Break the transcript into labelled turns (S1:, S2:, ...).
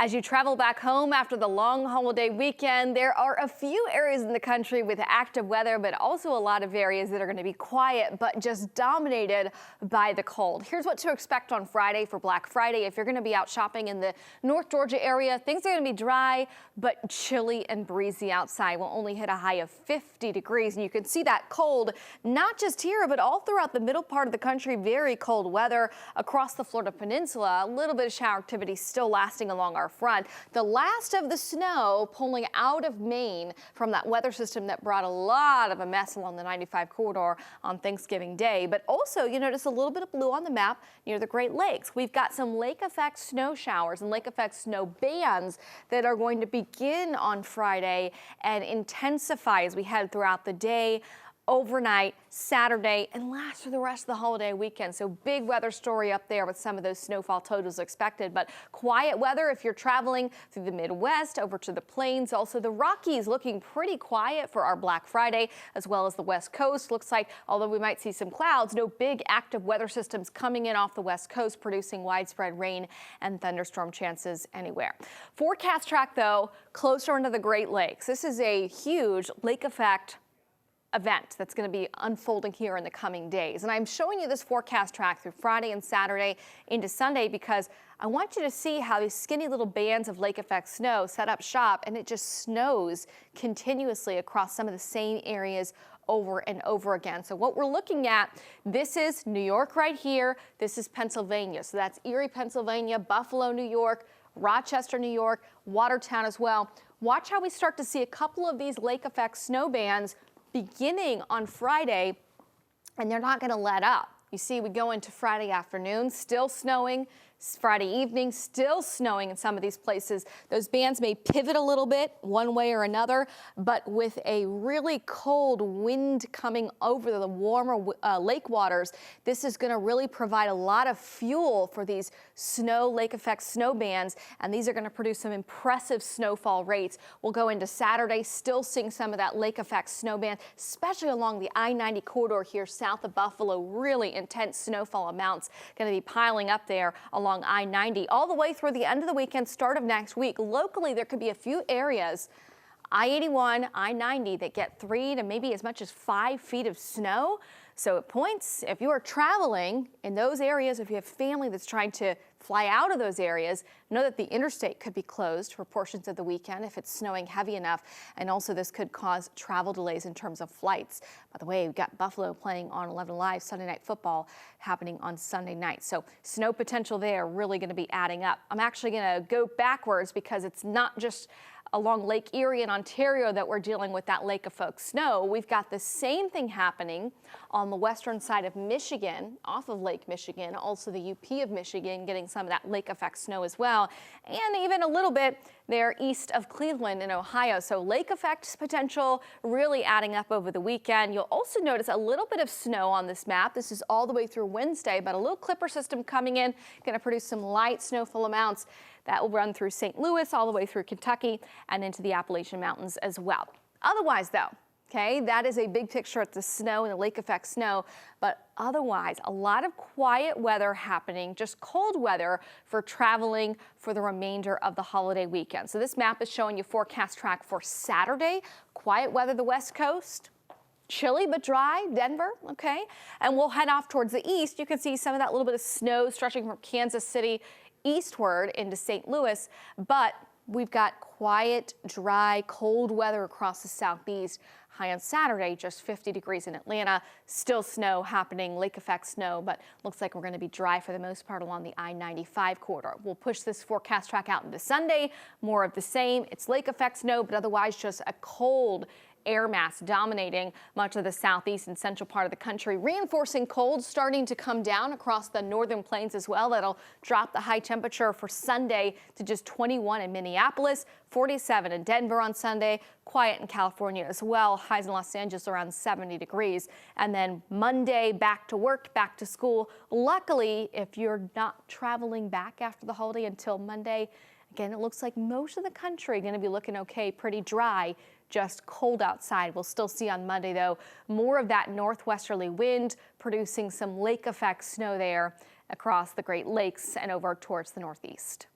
S1: As you travel back home after the long holiday weekend, there are a few areas in the country with active weather, but also a lot of areas that are going to be quiet, but just dominated by the cold. Here's what to expect on Friday for Black Friday. If you're going to be out shopping in the North Georgia area, things are going to be dry, but chilly and breezy outside. We'll only hit a high of 50 degrees, and you can see that cold, not just here, but all throughout the middle part of the country. Very cold weather across the Florida Peninsula. A little bit of shower activity still lasting along our front. The last of the snow pulling out of Maine from that weather system that brought a lot of a mess along the 95 corridor on Thanksgiving Day. But also, you notice a little bit of blue on the map near the Great Lakes. We've got some lake effect snow showers and lake effect snow bands that are going to begin on Friday and intensify as we head throughout the day, overnight, Saturday, and last for the rest of the holiday weekend. So big weather story up there with some of those snowfall totals expected, but quiet weather if you're traveling through the Midwest over to the plains. Also the Rockies looking pretty quiet for our Black Friday, as well as the West Coast. Looks like, although we might see some clouds, no big active weather systems coming in off the West Coast, producing widespread rain and thunderstorm chances anywhere. Forecast track, though, closer into the Great Lakes. This is a huge lake effect event that's going to be unfolding here in the coming days. And I'm showing you this forecast track through Friday and Saturday into Sunday because I want you to see how these skinny little bands of lake effect snow set up shop, and it just snows continuously across some of the same areas over and over again. So what we're looking at, this is New York right here. This is Pennsylvania. So that's Erie, Pennsylvania, Buffalo, New York, Rochester, New York, Watertown as well. Watch how we start to see a couple of these lake effect snow bands beginning on Friday, and they're not going to let up. You see, we go into Friday afternoon, still snowing. Friday evening, still snowing in some of these places. Those bands may pivot a little bit one way or another, but with a really cold wind coming over the warmer lake waters, this is going to really provide a lot of fuel for these snow lake effect snow bands, and these are going to produce some impressive snowfall rates. We'll go into Saturday, still seeing some of that lake effect snow band, especially along the I-90 corridor here south of Buffalo. Really intense snowfall amounts going to be piling up there along I-90 all the way through the end of the weekend, start of next week. Locally, there could be a few areas, I-81, I-90, that get 3 to maybe as much as 5 feet of snow. So at points, if you are traveling in those areas, if you have family that's trying to fly out of those areas, know that the interstate could be closed for portions of the weekend if it's snowing heavy enough. And also this could cause travel delays in terms of flights. By the way, we've got Buffalo playing on 11 Live Sunday Night Football happening on Sunday night. So snow potential there really going to be adding up. I'm actually going to go backwards because it's not just along Lake Erie in Ontario that we're dealing with that lake effect snow. We've got the same thing happening on the western side of Michigan, off of Lake Michigan, also the UP of Michigan getting some of that lake effect snow as well, and even a little bit there east of Cleveland in Ohio. So lake effect potential really adding up over the weekend. You'll also notice a little bit of snow on this map. This is all the way through Wednesday, but a little clipper system coming in, going to produce some light snowfall amounts that will run through St. Louis all the way through Kentucky and into the Appalachian Mountains as well. Otherwise, though, okay, that is a big picture at the snow and the lake effect snow, but otherwise a lot of quiet weather happening, just cold weather for traveling for the remainder of the holiday weekend. So this map is showing you forecast track for Saturday. Quiet weather the West Coast. Chilly but dry, Denver, okay? And we'll head off towards the east. You can see some of that little bit of snow stretching from Kansas City eastward into St. Louis, but we've got quiet, dry, cold weather across the southeast. High on Saturday, just 50 degrees in Atlanta. Still snow happening, lake effect snow, but looks like we're going to be dry for the most part along the I-95 corridor. We'll push this forecast track out into Sunday. More of the same. It's lake effect snow, but otherwise just a cold air mass dominating much of the southeast and central part of the country. Reinforcing cold starting to come down across the northern plains as well. That'll drop the high temperature for Sunday to just 21 in Minneapolis, 47 in Denver on Sunday. Quiet in California as well. Highs in Los Angeles around 70 degrees. And then Monday, back to work, back to school. Luckily, if you're not traveling back after the holiday until Monday, again, it looks like most of the country going to be looking okay, pretty dry. Just cold outside. We'll still see on Monday, though, more of that northwesterly wind producing some lake effect snow there across the Great Lakes and over towards the northeast.